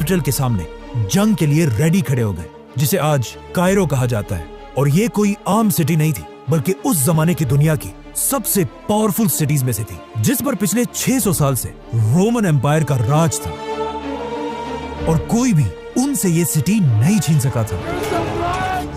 Capital के सामने जंग के लिए रेडी खड़े हो गए, जिसे आज कायरो कहा जाता है। और ये कोई आम सिटी नहीं थी, बल्कि उस जमाने की दुनिया की सबसे पावरफुल सिटीज में से थी, जिस पर पिछले 600 साल से रोमन एम्पायर का राज था और कोई भी उनसे ये सिटी नहीं छीन सका था।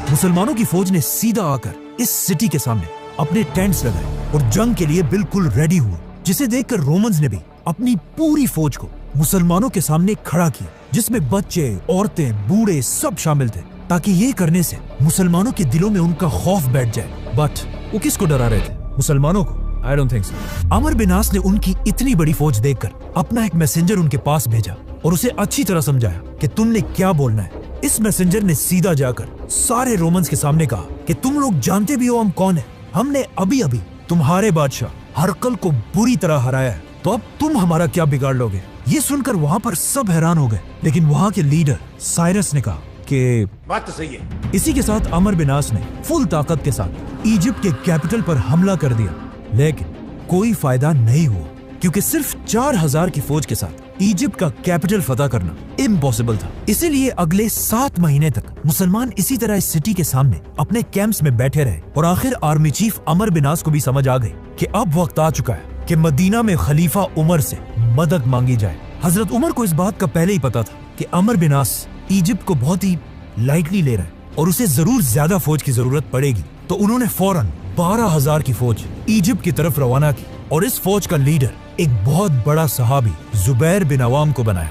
मुसलमानों की फौज ने सीधा आकर इस सिटी के सामने अपने टेंट्स लगाए और जंग के लिए बिल्कुल रेडी हुए, जिसे देखकर रोमन्स ने भी अपनी पूरी फौज को मुसलमानों के सामने खड़ा किया, जिसमें बच्चे, औरतें, बूढ़े सब शामिल थे, ताकि ये करने से मुसलमानों के दिलों में उनका खौफ बैठ जाए। बट वो किसको डरा रहे थे? मुसलमानों को? I don't think so। अमर बिन आस ने उनकी इतनी बड़ी फौज देखकर अपना एक मैसेंजर उनके पास भेजा और उसे अच्छी तरह समझाया कि तुमने क्या बोलना है। इस मैसेंजर ने सीधा जाकर सारे रोमन्स के सामने कहा कि तुम लोग जानते भी हो हम कौन है। हमने अभी अभी तुम्हारे बादशाह हरकल को बुरी तरह हराया है, तो अब तुम हमारा क्या बिगाड़ लोगे। ये सुनकर वहाँ पर सब हैरान हो गए, लेकिन वहाँ के लीडर साइरस ने कहा कि बात तो सही है। इसी के साथ अमर बिन आस ने फुल ताकत के साथ इजिप्ट के कैपिटल पर हमला कर दिया, लेकिन कोई फायदा नहीं हुआ, क्योंकि सिर्फ 4000 की फौज के साथ इजिप्ट का कैपिटल फतह करना इम्पॉसिबल था। इसीलिए अगले 7 महीने तक मुसलमान इसी तरह इस सिटी के सामने अपने कैंप्स में बैठे रहे और आखिर आर्मी चीफ अमर बिन आस को भी समझ आ गई कि अब वक्त आ चुका है कि मदीना में खलीफा उमर से मदद मांगी जाए। हजरत उमर को इस बात का पहले ही पता था कि अमर बिन आस इजिप्ट को बहुत ही लाइटली ले रहा है और उसे जरूर ज्यादा फौज की जरूरत पड़ेगी, तो उन्होंने फौरन 12000 की फौज इजिप्ट की तरफ रवाना की और इस फौज का लीडर एक बहुत बड़ा सहाबी जुबैर बिन अवाम को बनाया।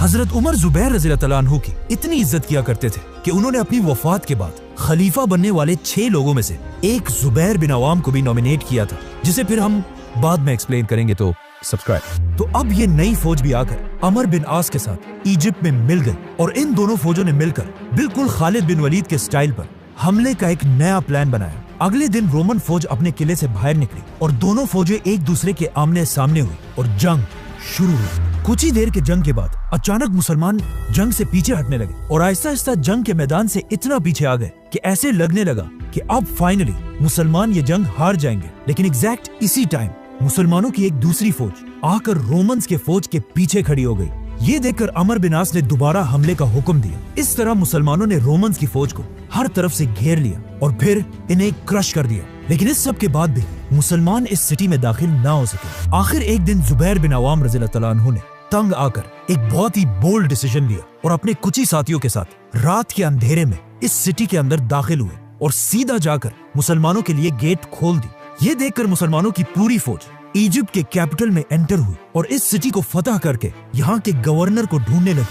हजरत उमर जुबैर रज़ियल्लाहु अन्हु की इतनी इज्जत किया करते थे कि उन्होंने अपनी वफात के बाद खलीफा बनने वाले 6 लोगों में से एक जुबैर बिन अवाम को भी नॉमिनेट किया था, जिसे फिर हम बाद में एक्सप्लेन करेंगे, तो सब्सक्राइब। तो अब ये नई फौज भी आकर अमर बिन आस के साथ इजिप्ट में मिल गई और इन दोनों फौजों ने मिलकर बिल्कुल खालिद बिन वलीद के स्टाइल पर हमले का एक नया प्लान बनाया। अगले दिन रोमन फौज अपने किले से बाहर निकली और दोनों फौजें एक दूसरे के आमने सामने हुई और जंग शुरू हुई। कुछ ही देर के जंग के बाद अचानक मुसलमान जंग से पीछे हटने लगे और आहिस्ता आहिस्ता जंग के मैदान से इतना पीछे आ गए कि ऐसे लगने लगा कि अब फाइनली मुसलमान ये जंग हार जाएंगे। लेकिन एग्जैक्ट इसी टाइम मुसलमानों की एक दूसरी फौज आकर रोमन्स के फौज के पीछे खड़ी हो गई। ये देखकर अमर बिन आस ने दोबारा हमले का हुक्म दिया। इस तरह मुसलमानों ने रोमन्स की फौज को हर तरफ से घेर लिया और फिर इन्हें क्रश कर दिया। लेकिन इस सब के बाद भी मुसलमान इस सिटी में दाखिल ना हो सके। आखिर एक दिन जुबैर बिन अवाम रज़ियल्लाहु अन्हु ने तंग आकर एक बहुत ही बोल्ड डिसीजन लिया और अपने कुछ ही साथियों के साथ रात के अंधेरे में इस सिटी के अंदर दाखिल हुए और सीधा जाकर मुसलमानों के लिए गेट खोल दी। ये देखकर मुसलमानों की पूरी फौज इजिप्ट के कैपिटल में एंटर हुई और इस सिटी को फतह करके यहाँ के गवर्नर को ढूंढने लगी।